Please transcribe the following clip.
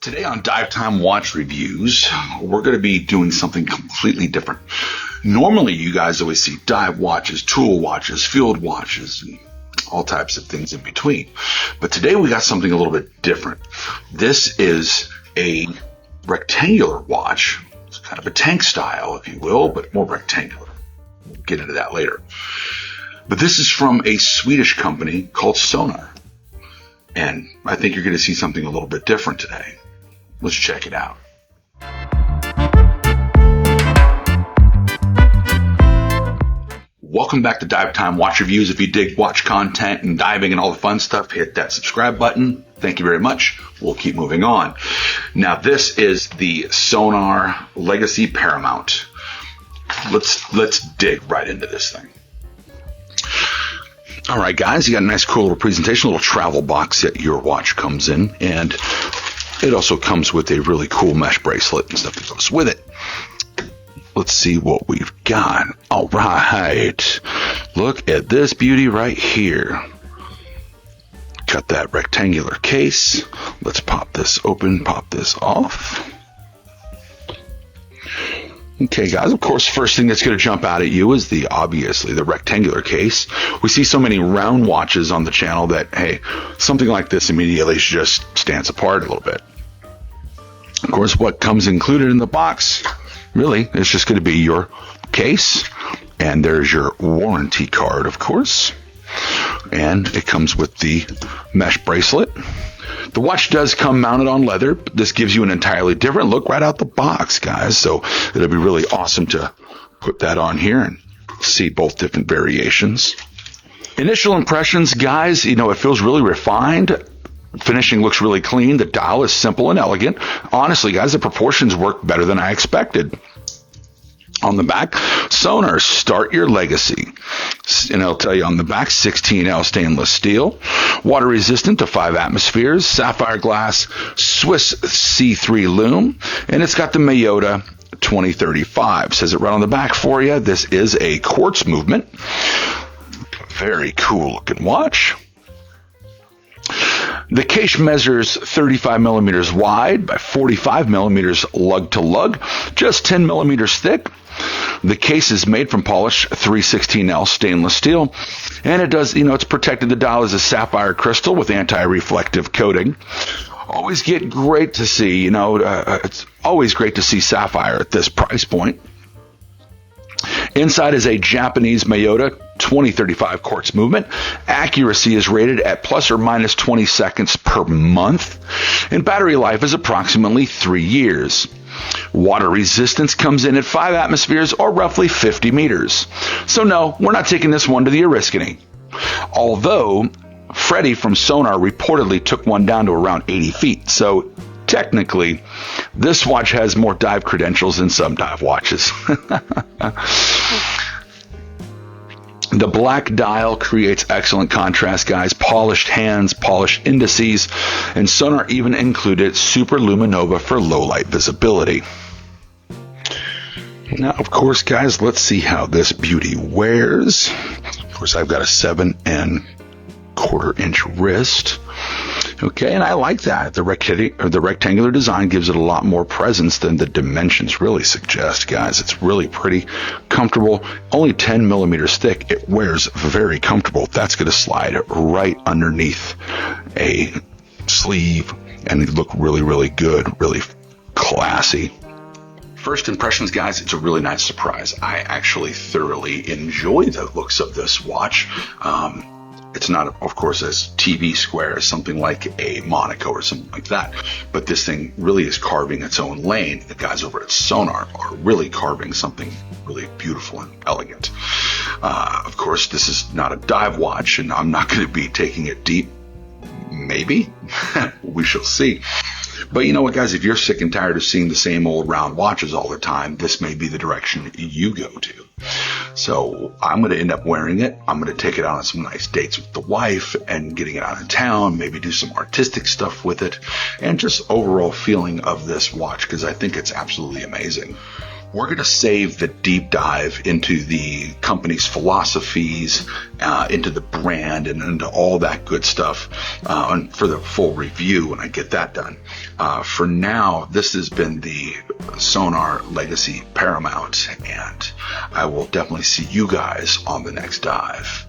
Today on Dive Time Watch Reviews, we're going to be doing something completely different. Normally, you guys always see dive watches, tool watches, field watches, and all types of things in between. But today we got something a little bit different. This is a rectangular watch. It's kind of a tank style, if you will, but more rectangular. We'll get into that later. But this is from a Swedish company called Söner. And I think you're going to see something a little bit different today. Let's check it out. Welcome back to Dive Time Watch Reviews. If you dig watch content and diving and all the fun stuff, hit that subscribe button. Thank you very much. We'll keep moving on. Now, this is the Söner Legacy Paramount. Let's dig right into this thing. All right, guys, you got a nice, cool little presentation, a little travel box that your watch comes in, and it also comes with a really cool mesh bracelet and stuff that goes with it. Let's see what we've got. All right, look at this beauty right here. Got that rectangular case. Let's pop this open, pop this off. Okay, guys, of course, first thing that's going to jump out at you is obviously the rectangular case. We see so many round watches on the channel that, hey, something like this immediately just stands apart a little bit. Of course, what comes included in the box, really, is just going to be your case, and there's your warranty card, of course, and it comes with the mesh bracelet. The watch does come mounted on leather, but this gives you an entirely different look right out the box, guys. So it'll be really awesome to put that on here and see both different variations. Initial impressions, guys, it feels really refined. Finishing looks really clean. The dial is simple and elegant. Honestly, guys, the proportions work better than I expected. On the back, Söner, start your legacy. And it'll tell you on the back, 16L stainless steel, water resistant to 5 atmospheres, sapphire glass, Swiss C3 lume, and it's got the Miyota 2035. Says it right on the back for you. This is a quartz movement. Very cool looking watch. The case measures 35 millimeters wide by 45 millimeters lug to lug, just 10 millimeters thick. The case is made from polished 316L stainless steel, and it does, it's protected. The dial is a sapphire crystal with anti-reflective coating. Always great to see, it's always great to see sapphire at this price point. Inside is a Japanese Miyota 2035 quartz movement. Accuracy is rated at plus or minus 20 seconds per month, and battery life is approximately 3 years. Water resistance comes in at 5 atmospheres or roughly 50 meters. So no, we're not taking this one to the Oriskany. Although Freddie from Söner reportedly took one down to around 80 feet. So technically, this watch has more dive credentials than some dive watches. The black dial creates excellent contrast, guys. Polished hands, polished indices, and Söner even included Super Luminova for low light visibility. Now, of course, guys, let's see how this beauty wears. Of course, I've got a 7¼ inch wrist. Okay, and I like that. The rectangular design gives it a lot more presence than the dimensions really suggest, guys. It's really pretty comfortable. Only 10 millimeters thick. It wears very comfortable. That's going to slide right underneath a sleeve and look really, really good, really classy. First impressions, guys, it's a really nice surprise. I actually thoroughly enjoy the looks of this watch. It's not, of course, as TV square as something like a Monaco or something like that, but this thing really is carving its own lane. The guys over at Söner are really carving something really beautiful and elegant. Of course, this is not a dive watch, and I'm not going to be taking it deep. Maybe. We shall see. But you know what, guys? If you're sick and tired of seeing the same old round watches all the time, this may be the direction you go to. So I'm going to end up wearing it. I'm going to take it out on some nice dates with the wife and getting it out of town, maybe do some artistic stuff with it, and just overall feeling of this watch, because I think it's absolutely amazing. We're going to save the deep dive into the company's philosophies, into the brand, and into all that good stuff for the full review when I get that done. For now, this has been the Söner Legacy Paramount, and I will definitely see you guys on the next dive.